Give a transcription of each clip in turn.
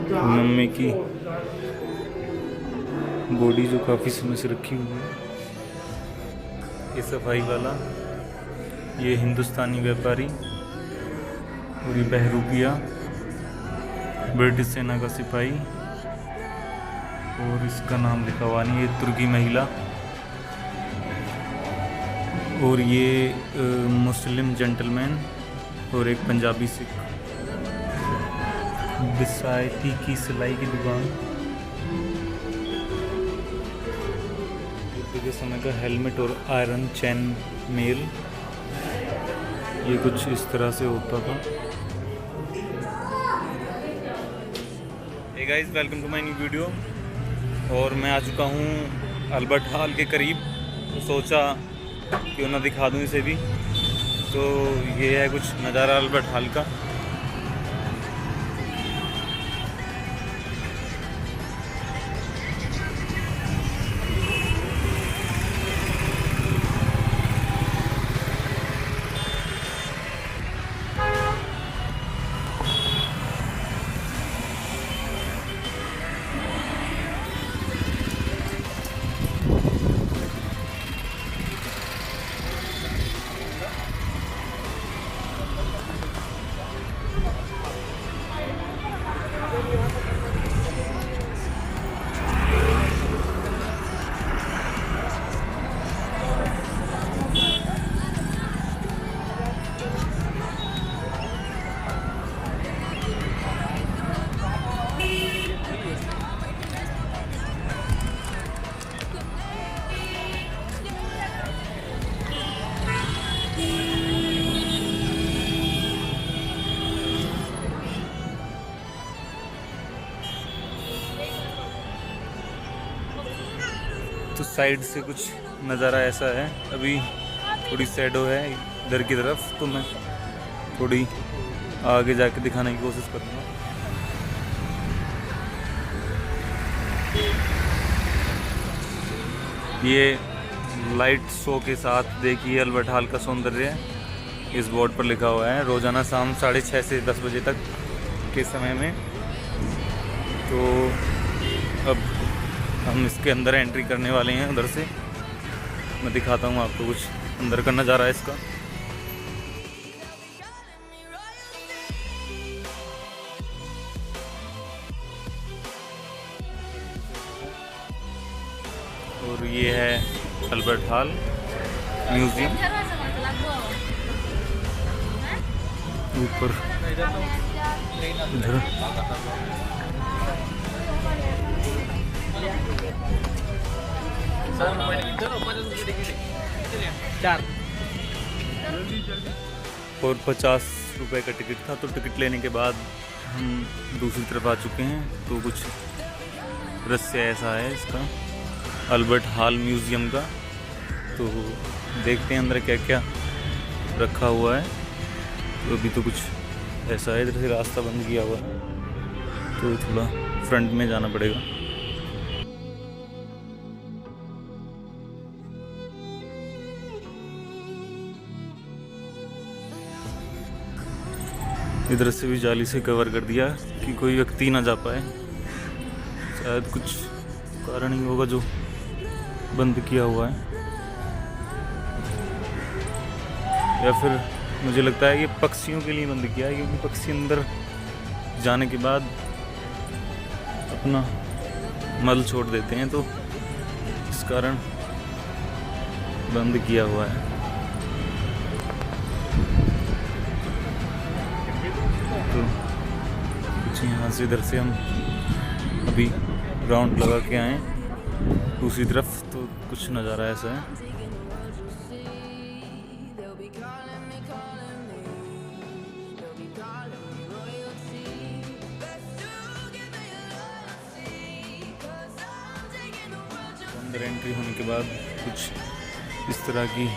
Mummy की body जो काफ़ी समय से रखी हुई है। ये सफाई वाला, ये हिंदुस्तानी व्यापारी और ये बहरूपिया ब्रिटिश सेना का सिपाही और इसका नाम लिखा हुआ नहीं, ये तुर्की महिला और ये मुस्लिम जेंटलमैन और एक पंजाबी सिख। बिसायती की सिलाई की दुकान, युद्ध के समय का हेलमेट और आयरन चैन मेल, ये कुछ इस तरह से होता था। Hey guys, welcome to my new video. और मैं आ चुका हूँ अल्बर्ट हॉल के करीब, तो सोचा क्यों ना दिखा दूँ इसे भी। तो ये है कुछ नज़ारा अल्बर्ट हॉल का। तो साइड से कुछ नज़ारा ऐसा है। अभी थोड़ी शैडो है इधर की तरफ, तो मैं थोड़ी आगे जाके दिखाने की कोशिश करूँगा। ये लाइट शो के साथ देखिए अल्बर्ट हॉल का सौंदर्य इस बोर्ड पर लिखा हुआ है। रोज़ाना शाम 6:30 से 10 बजे तक के समय में। तो अब हम इसके अंदर एंट्री करने वाले हैं। उधर से मैं दिखाता हूँ आपको कुछ अंदर का नज़ारा इसका। और ये है अल्बर्ट हॉल म्यूजियम। ऊपर इधर और 50 रुपए का टिकट था। तो टिकट लेने के बाद हम दूसरी तरफ आ चुके हैं। तो कुछ दृश्य ऐसा है इसका अल्बर्ट हॉल म्यूज़ियम का। तो देखते हैं अंदर क्या क्या रखा हुआ है। तो अभी तो कुछ ऐसा है, इधर से रास्ता बंद किया हुआ है, तो थोड़ा फ्रंट में जाना पड़ेगा। इधर से भी जाली से कवर कर दिया कि कोई व्यक्ति ना जा पाए। शायद कुछ कारण ही होगा जो बंद किया हुआ है, या फिर मुझे लगता है ये पक्षियों के लिए बंद किया है, क्योंकि पक्षी अंदर जाने के बाद अपना मल छोड़ देते हैं, तो इस कारण बंद किया हुआ है। तो कुछ यहाँ से इधर से हम अभी राउंड लगा के आए दूसरी तरफ। तो कुछ नज़ारा ऐसा है। अंदर एंट्री होने के बाद कुछ इस तरह की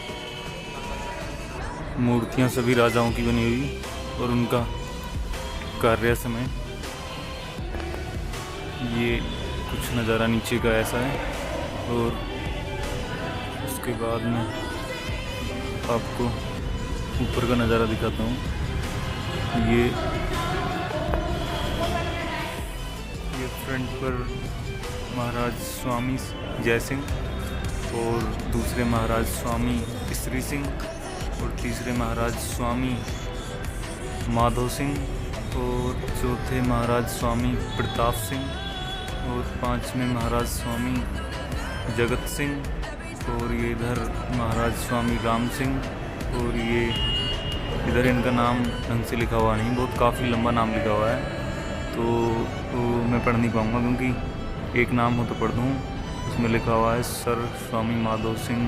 मूर्तियाँ सभी राजाओं की बनी हुई और उनका कार्य समय। ये कुछ नज़ारा नीचे का ऐसा है। और उसके बाद में आपको ऊपर का नज़ारा दिखाता हूँ। ये ये फ्रंट पर महाराज स्वामी जय सिंह और दूसरे महाराज स्वामी केसरी सिंह और तीसरे महाराज स्वामी माधव सिंह और चौथे महाराज स्वामी प्रताप सिंह और पांचवें महाराज स्वामी जगत सिंह और ये इधर महाराज स्वामी राम सिंह और ये इधर इनका नाम ढंग से लिखा हुआ नहीं, बहुत काफ़ी लंबा नाम लिखा हुआ है तो मैं पढ़ नहीं पाऊँगा क्योंकि एक नाम हो तो पढ़ दूँ। उसमें लिखा हुआ है सर स्वामी माधव सिंह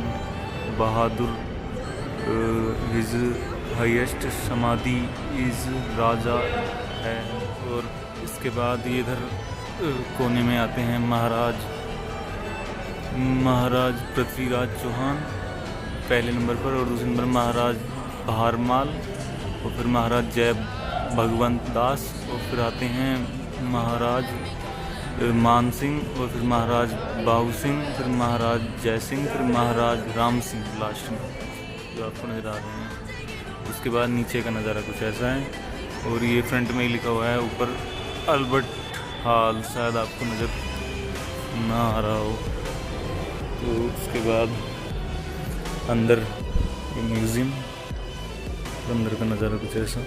बहादुर, हिज हाईएस्ट समाधि इज राजा है। और इसके बाद ये इधर कोने में आते हैं महाराज पृथ्वीराज चौहान पहले नंबर पर और दूसरे नंबर महाराज भारमाल और फिर महाराज जय भगवंत दास और फिर आते हैं महाराज मान सिंह और फिर महाराज बाबू सिंह, फिर महाराज जय सिंह, फिर महाराज राम सिंह लास्ट में जो आपको नज़र आ रहे हैं। उसके बाद नीचे का नज़ारा कुछ ऐसा है और ये फ्रंट में ही लिखा हुआ है ऊपर अल्बर्ट हॉल, शायद आपको नज़र ना आ रहा हो। तो उसके बाद अंदर ये म्यूज़ियम, अंदर का नज़ारा कुछ ऐसा।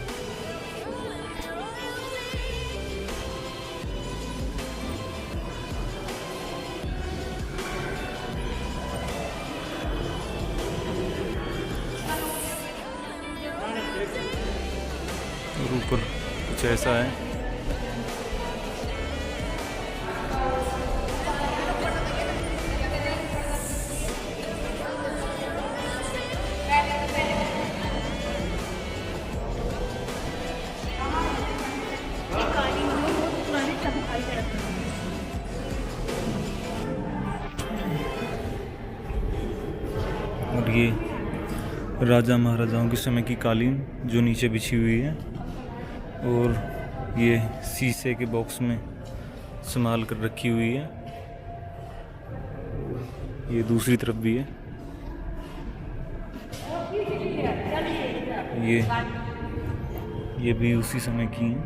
और ऊपर कुछ ऐसा है। और ये राजा महाराजाओं के समय की कालीन जो नीचे बिछी हुई है और ये शीशे के बॉक्स में संभाल कर रखी हुई है। ये दूसरी तरफ भी है। ये भी उसी समय की हैं,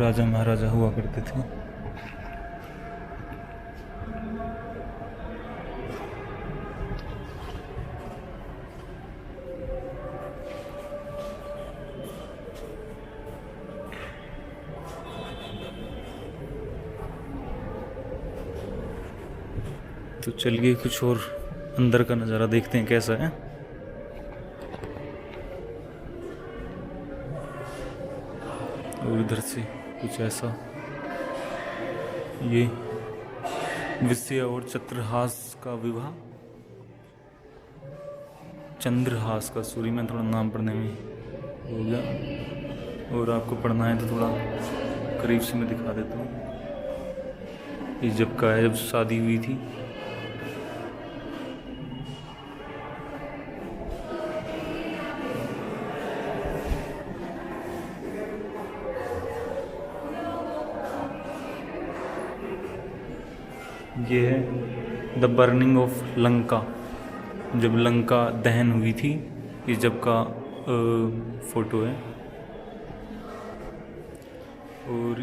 राजा महाराजा हुआ करते थे। तो चलिए कुछ और अंदर का नज़ारा देखते हैं कैसा है। और इधर से कुछ ऐसा, ये विषय और चंद्रहास का विवाह, चंद्रहास का, सॉरी मैं थोड़ा नाम पढ़ने में हो गया और आपको पढ़ना है तो थोड़ा करीब से मैं दिखा देता हूँ। ये जब का है, जब शादी हुई थी। ये है द बर्निंग ऑफ लंका, जब लंका दहन हुई थी, ये जब का फोटो है। और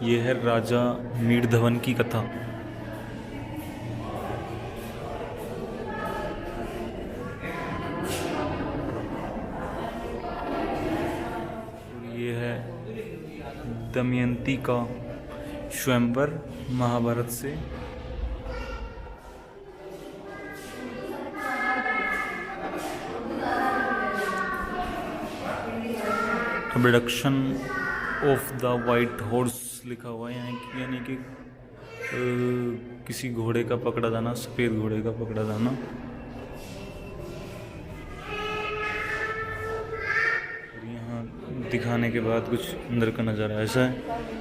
ये है राजा मीरधवन की कथा। और ये है दमयंती का स्वयंवर महाभारत से। Abduction of the white horse लिखा हुआ है यानी कि किसी घोड़े का पकड़ा जाना, सफ़ेद घोड़े का पकड़ा जाना। और यहाँ दिखाने के बाद कुछ अंदर का नज़ारा ऐसा है।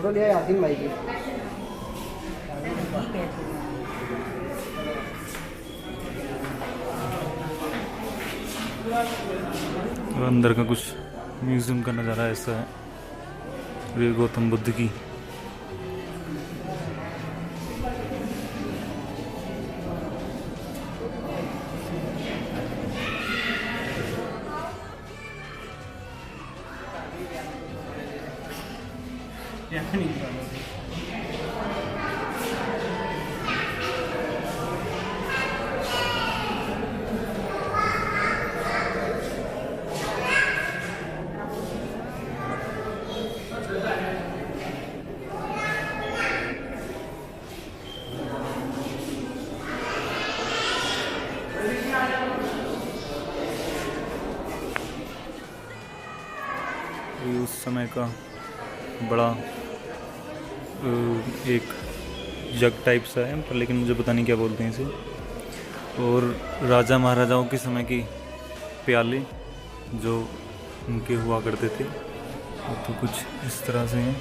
फोटो लिया यासीन भाई की। और अंदर का कुछ म्यूजियम का नज़ारा ऐसा है। ये गौतम बुद्ध की ये उस समय का बड़ा एक जग टाइप सा है, पर लेकिन मुझे पता नहीं क्या बोलते हैं इसे। और राजा महाराजाओं के समय की प्याले जो उनके हुआ करते थे, तो कुछ इस तरह से हैं।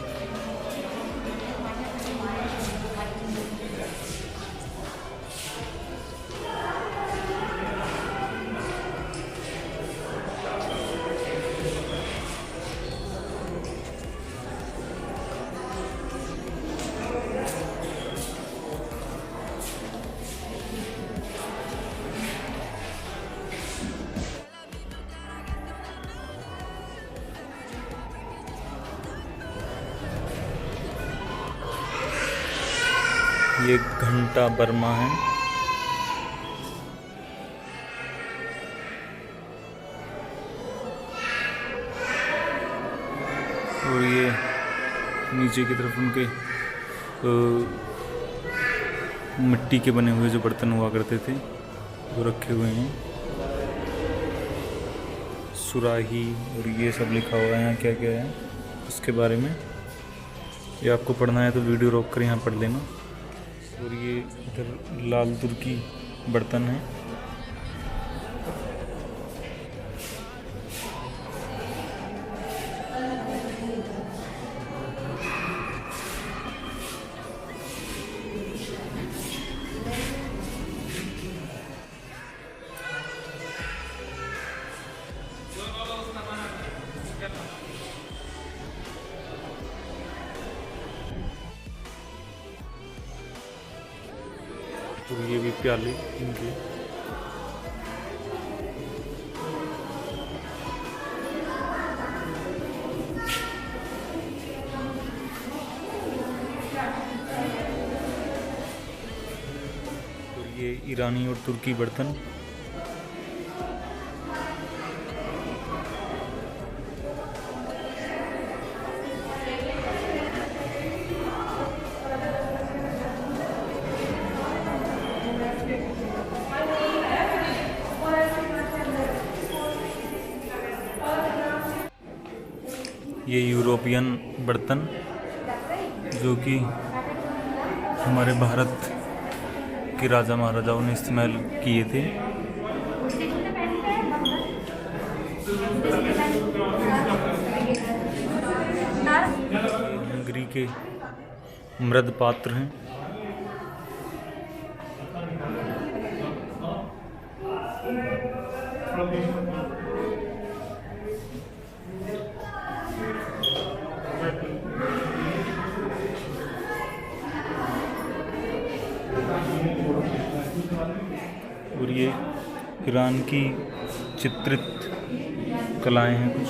ये घंटा बर्मा है। और ये नीचे की तरफ उनके मिट्टी के बने हुए जो बर्तन हुआ करते थे वो रखे हुए हैं। सुराही और ये सब लिखा हुआ है यहाँ, क्या क्या है उसके बारे में। ये आपको पढ़ना है तो वीडियो रोक कर यहाँ पढ़ लेना। और ये इधर लाल तुर्की बर्तन है। और ये भी प्याले इनके। और ये ईरानी और तुर्की बर्तन। ये यूरोपियन बर्तन जो कि हमारे भारत के राजा महाराजाओं ने इस्तेमाल किए थे। हंगरी के मृद पात्र हैं। और ये ईरान की चित्रित कलाएं हैं कुछ।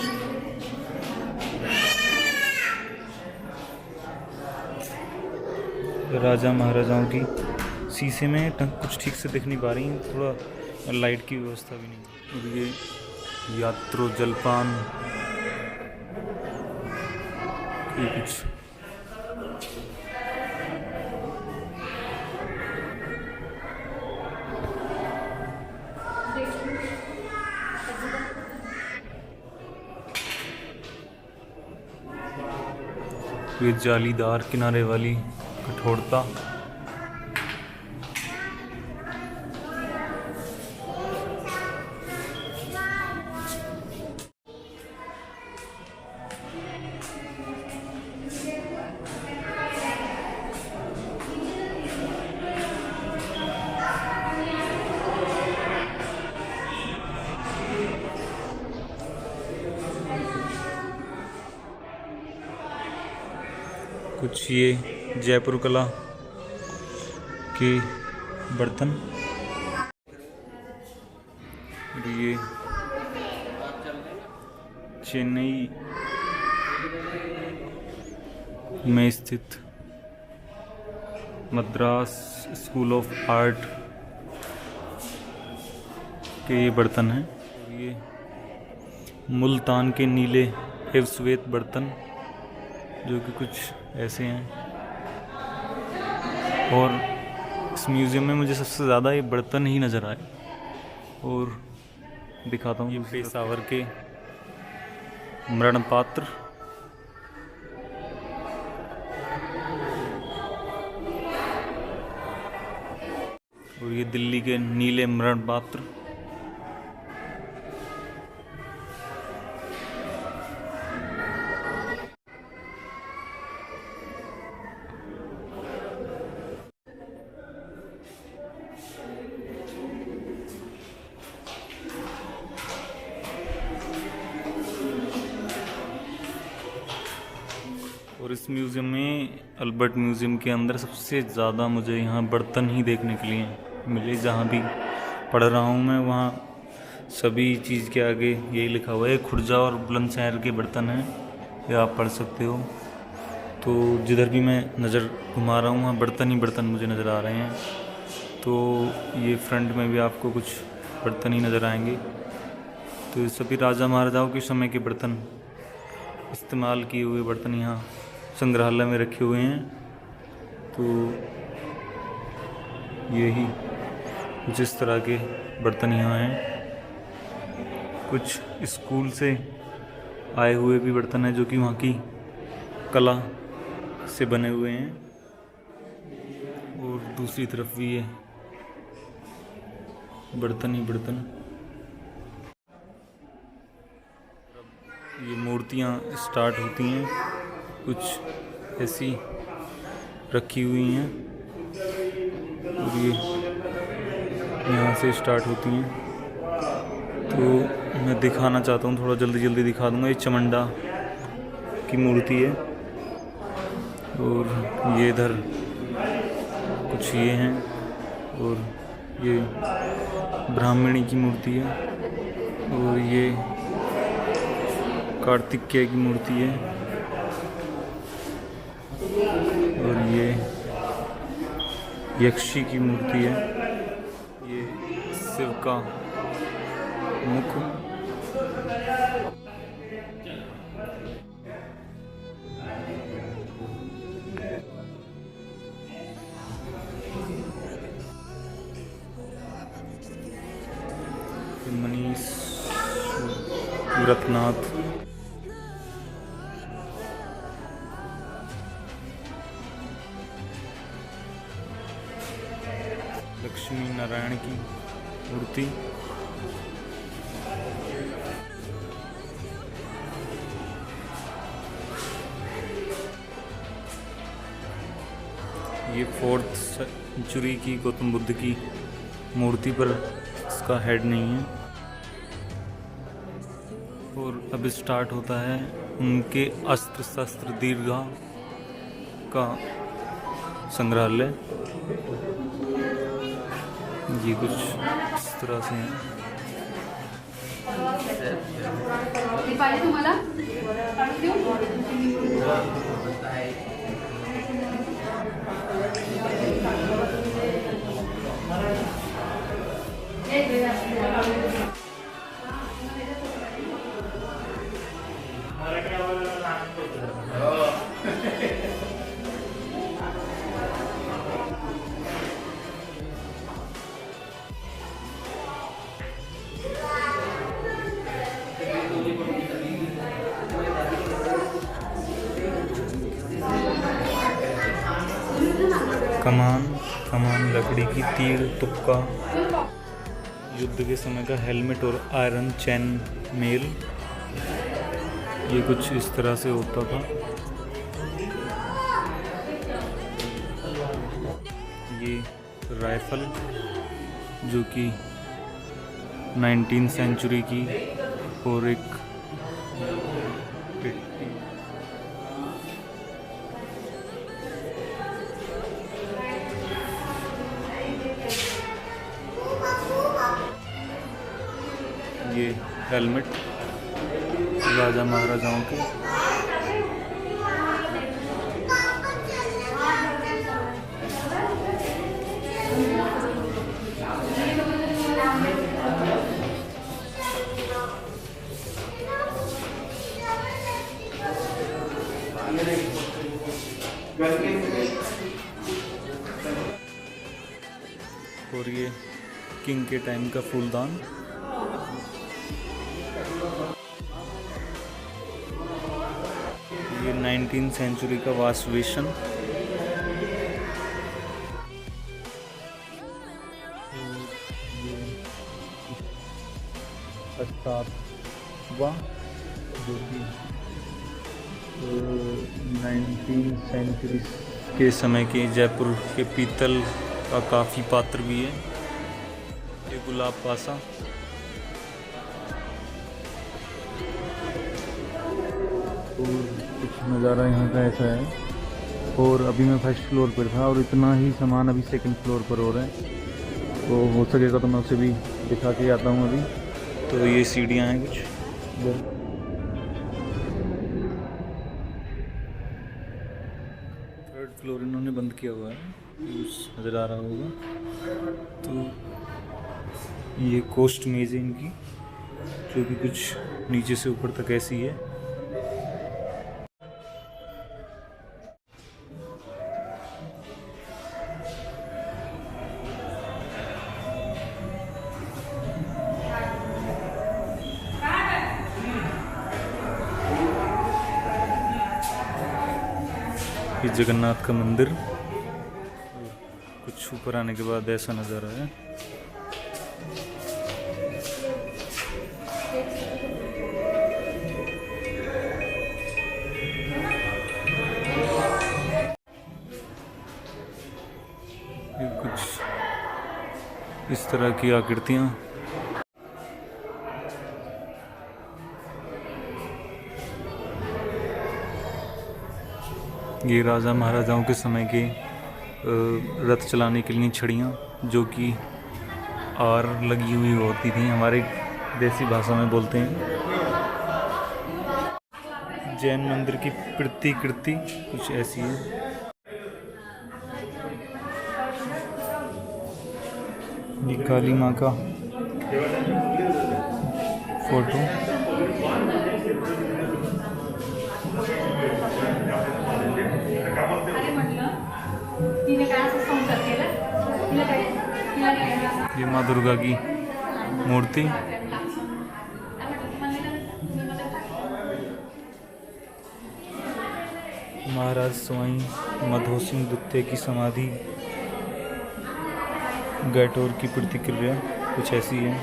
राजा महाराजाओं की शीशे में कुछ ठीक से दिख नहीं पा रही, थोड़ा लाइट की व्यवस्था भी नहीं। और ये यात्रो जलपान ये कुछ ये जालीदार किनारे वाली कठोरता। कुछ ये जयपुर कला के बर्तन, ये चेन्नई में स्थित मद्रास स्कूल ऑफ आर्ट के ये बर्तन हैं। ये मुल्तान के नीले एवं श्वेत बर्तन, जो कि कुछ ऐसे हैं। और इस म्यूज़ियम में मुझे सबसे ज़्यादा ये बर्तन ही नज़र आए। और दिखाता हूँ, ये पेशावर के मरण पात्र, और ये दिल्ली के नीले मरण पात्र। और इस म्यूज़ियम में, अल्बर्ट म्यूज़ियम के अंदर सबसे ज़्यादा मुझे यहाँ बर्तन ही देखने के लिए मिले। जहाँ भी पढ़ रहा हूँ मैं, वहाँ सभी चीज़ के आगे यही लिखा हुआ है, खुर्जा और बुलंदशहर के बर्तन हैं, ये आप पढ़ सकते हो। तो जिधर भी मैं नज़र घुमा रहा हूँ वहाँ बर्तन ही बर्तन मुझे नज़र आ रहे हैं। तो ये फ्रंट में भी आपको कुछ बर्तन ही नज़र आएंगे। तो ये सभी राजा महाराजाओं के समय के बर्तन, इस्तेमाल किए हुए बर्तन यहाँ संग्रहालय में रखे हुए हैं। तो यही कुछ इस तरह के बर्तन यहाँ हैं। कुछ स्कूल से आए हुए भी बर्तन हैं, जो कि वहाँ की कला से बने हुए हैं। और दूसरी तरफ भी ये बर्तन ही बर्तन। ये मूर्तियाँ स्टार्ट होती हैं, कुछ ऐसी रखी हुई हैं, और ये यहाँ से स्टार्ट होती हैं। तो मैं दिखाना चाहता हूँ, थोड़ा जल्दी जल्दी दिखा दूँगा। ये चामुंडा की मूर्ति है, और ये इधर कुछ ये हैं, और ये ब्राह्मणी की मूर्ति है, और ये कार्तिकेय की मूर्ति है, और ये यक्षी की मूर्ति है। ये शिव का मुख, मनीष व्रतनाथ, लक्ष्मी नारायण की मूर्ति, ये 4th सेंचुरी की गौतम बुद्ध की मूर्ति, पर इसका हेड नहीं है। और अब स्टार्ट होता है उनके अस्त्र शस्त्र दीर्घा का संग्रहालय। ये कुछ इस तरह से हैं। तुम्हाला कमान लकड़ी की, तीर तुक्का, युद्ध के समय का हेलमेट और आयरन चैन मेल, ये कुछ इस तरह से होता था। ये राइफल जो कि 19वीं सेंचुरी की, और एक ये हेलमेट राजा महाराजाओं के। और ये किंग के टाइम का फूलदान। ये 19वीं सेंचुरी का वाश बेसिन। जो कि 19वीं सेंचुरी के समय के जयपुर के पीतल का काफ़ी पात्र भी है। ये गुलाब पासा। और कुछ नज़ारा यहाँ का ऐसा है। और अभी मैं फर्स्ट फ्लोर पर था और इतना ही सामान अभी सेकंड फ्लोर पर हो रहा है, तो हो सकेगा तो मैं उसे भी दिखा के आता हूँ अभी। तो ये सीढ़ियाँ हैं कुछ इधर। थर्ड फ्लोर इन्होंने बंद किया हुआ है, नज़र आ रहा होगा। तो ये कोस्ट मेज है इनकी, जो कि कुछ नीचे से ऊपर तक ऐसी है। ये जगन्नाथ का मंदिर, कुछ ऊपर आने के बाद ऐसा नज़ारा है। ये कुछ इस तरह की आकृतियाँ। ये राजा महाराजाओं के समय के रथ चलाने के लिए छड़ियाँ, जो कि आर लगी हुई होती थी, हमारे देसी भाषा में बोलते हैं। जैन मंदिर की प्रतिकृति कुछ ऐसी है। ये काली माँ का फोटो। ये माँ दुर्गा की मूर्ति। महाराज स्वाई मधो सिंह द्वितीय की समाधि गैटोर की प्रतिक्रिया कुछ ऐसी है।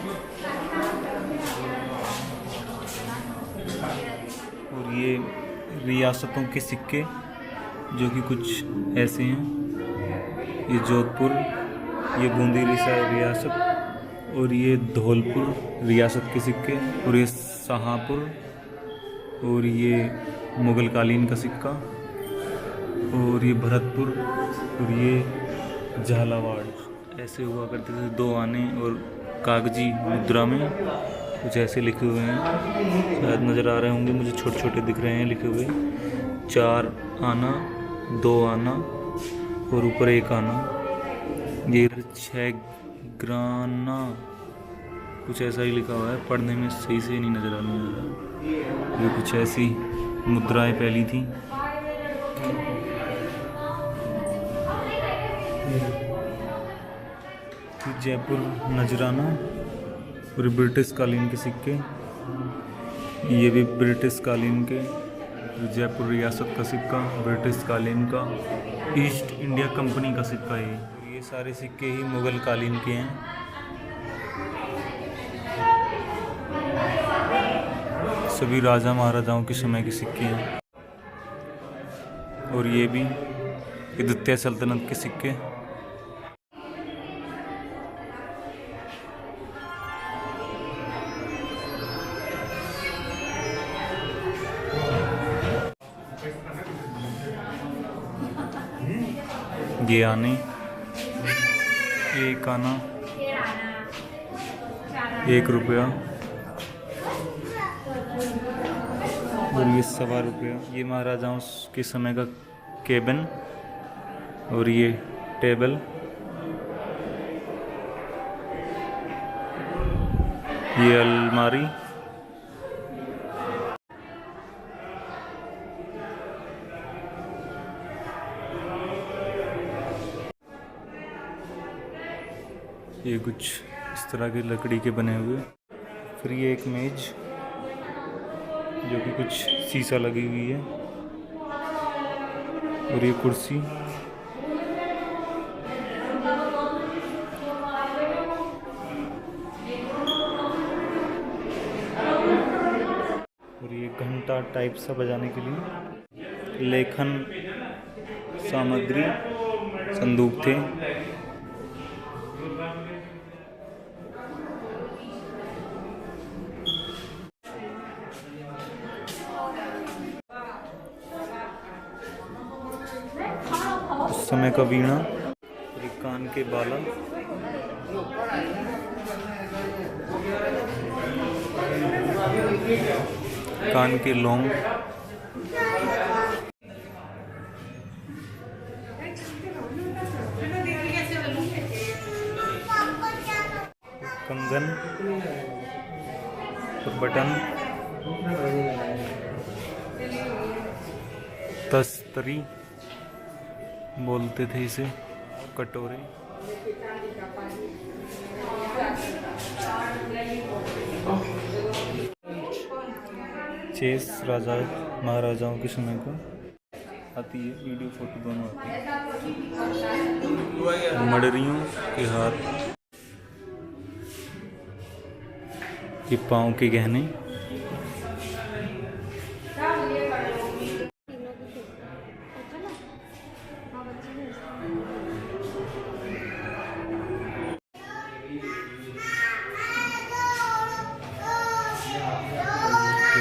और ये रियासतों के सिक्के, जो कि कुछ ऐसे हैं। ये जोधपुर, ये बूंदी रियासत, और ये धौलपुर रियासत के सिक्के, और ये शाहपुर, और ये मुग़ल कालीन का सिक्का, और ये भरतपुर, और ये झालावाड़। ऐसे हुआ करते थे 2 आने, और कागजी मुद्रा में कुछ ऐसे लिखे हुए हैं, शायद नज़र आ रहे होंगे मुझे, छोटे छोटे दिख रहे हैं लिखे हुए। 4 आना, 2 आना, और ऊपर 1 आना। ये 6 ग्राना कुछ ऐसा ही लिखा हुआ है, पढ़ने में सही से नहीं नज़र आने लगा। ये कुछ ऐसी मुद्राएं पहली थी। जयपुर नजराना, और ब्रिटिश कालीन के सिक्के। ये भी ब्रिटिश कालीन के। जयपुर रियासत का सिक्का, ब्रिटिश कालीन का, ईस्ट इंडिया कंपनी का सिक्का है। ये सारे सिक्के ही मुग़ल कालीन के हैं। सभी राजा महाराजाओं के समय के सिक्के हैं। और ये भी द्वितीय सल्तनत के सिक्के। ये आने, एक आना 1 रुपया, और ये 1.25 रुपया। ये महाराजाओं के समय का केबिन, और ये टेबल, ये अलमारी, ये कुछ इस तरह के लकड़ी के बने हुए। फिर ये एक मेज जो कि कुछ शीशा लगी हुई है, और ये कुर्सी, और ये घंटा टाइप सा बजाने के लिए। लेखन सामग्री संदूक थे। उस समय का वीणा, और एक कान के बाला, कान के लौंग, कंगन और बटन, तस्तरी बोलते थे इसे, कटोरे, चेस राजा महाराजाओं के समय को आती है, वीडियो फोटो दोनों आती है। मडरियों के हाथ, ये पाँव के गहने,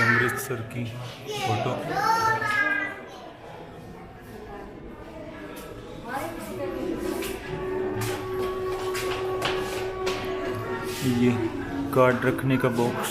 अमृतसर की फोटो, ये कार्ड रखने का बॉक्स,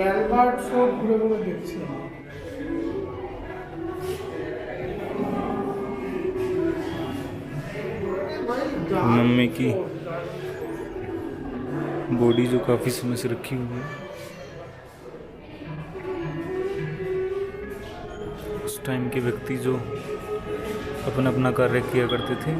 অ্যালবার্ট ফোর্ড ঘুরে ঘুরে দেখছি। मम्मी की बॉडी जो काफ़ी समय से रखी हुई है। उस टाइम के व्यक्ति जो अपना अपना कार्य किया करते थे।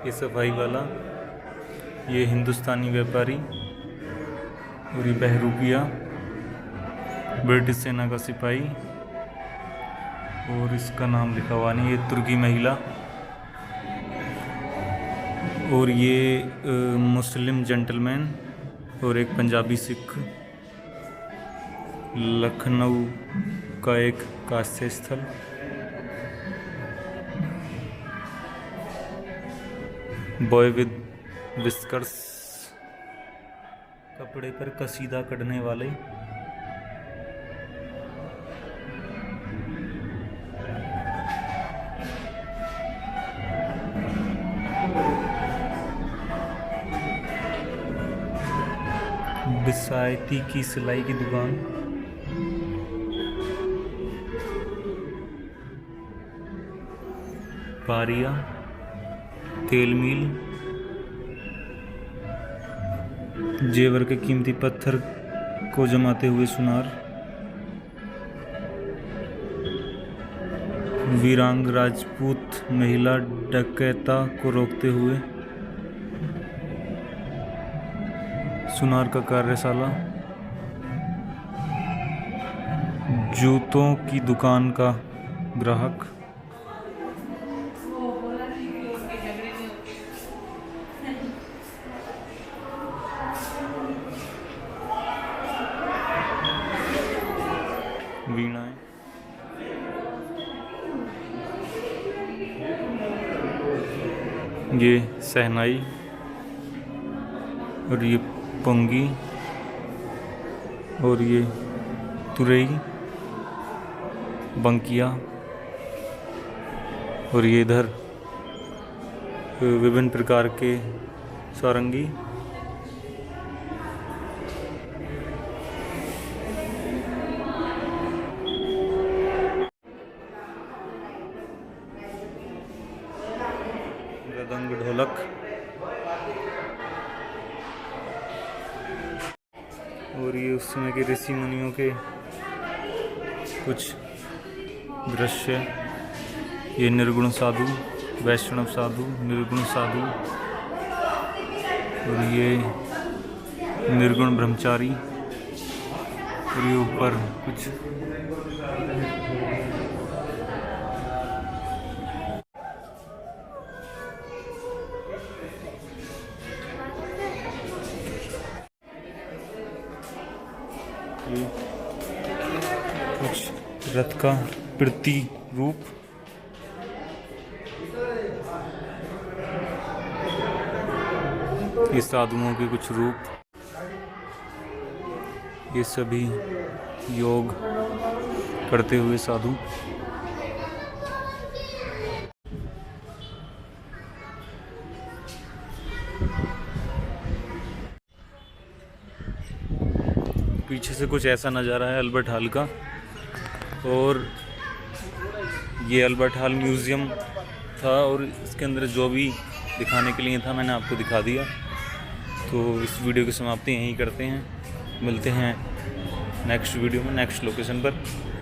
ये सफाई वाला, ये हिंदुस्तानी व्यापारी, और ये बहरूपिया ब्रिटिश सेना का सिपाही, और इसका नाम लिखा हुआ नहीं, ये तुर्की महिला, और ये मुस्लिम जेंटलमैन, और एक पंजाबी सिख। लखनऊ का एक कांस्य स्थल, बॉय विद विस्कर्स, कपड़े पर कसीदा कढ़ने वाले। बिसायती की सिलाई की दुकान, पारिया, तेल मिल, जेवर के कीमती पत्थर को जमाते हुए सुनार, वीरांग राजपूत महिला डकैता को रोकते हुए सुनार का कार्यशाला, जूतों की दुकान का ग्राहक, वीणाएं, ये सहनाई और ये पंगी और ये तुरई, बंकिया और ये इधर विभिन्न प्रकार के सारंगी, मृदंग, ढोलक और ये उस समय के ऋषि मुनियों के कुछ दृश्य, ये निर्गुण साधु, वैष्णव साधु, निर्गुण साधु और ये निर्गुण ब्रह्मचारी और ये ऊपर कुछ ये कुछ रथ का प्रति रूप, ये साधुओं के कुछ रूप, ये सभी योग करते हुए साधु। पीछे से कुछ ऐसा नज़ारा है अल्बर्ट हॉल का, और ये अल्बर्ट हॉल म्यूज़ियम था और इसके अंदर जो भी दिखाने के लिए था मैंने आपको दिखा दिया। तो इस वीडियो की समाप्ति यहीं करते हैं, मिलते हैं नेक्स्ट वीडियो में नेक्स्ट लोकेशन पर।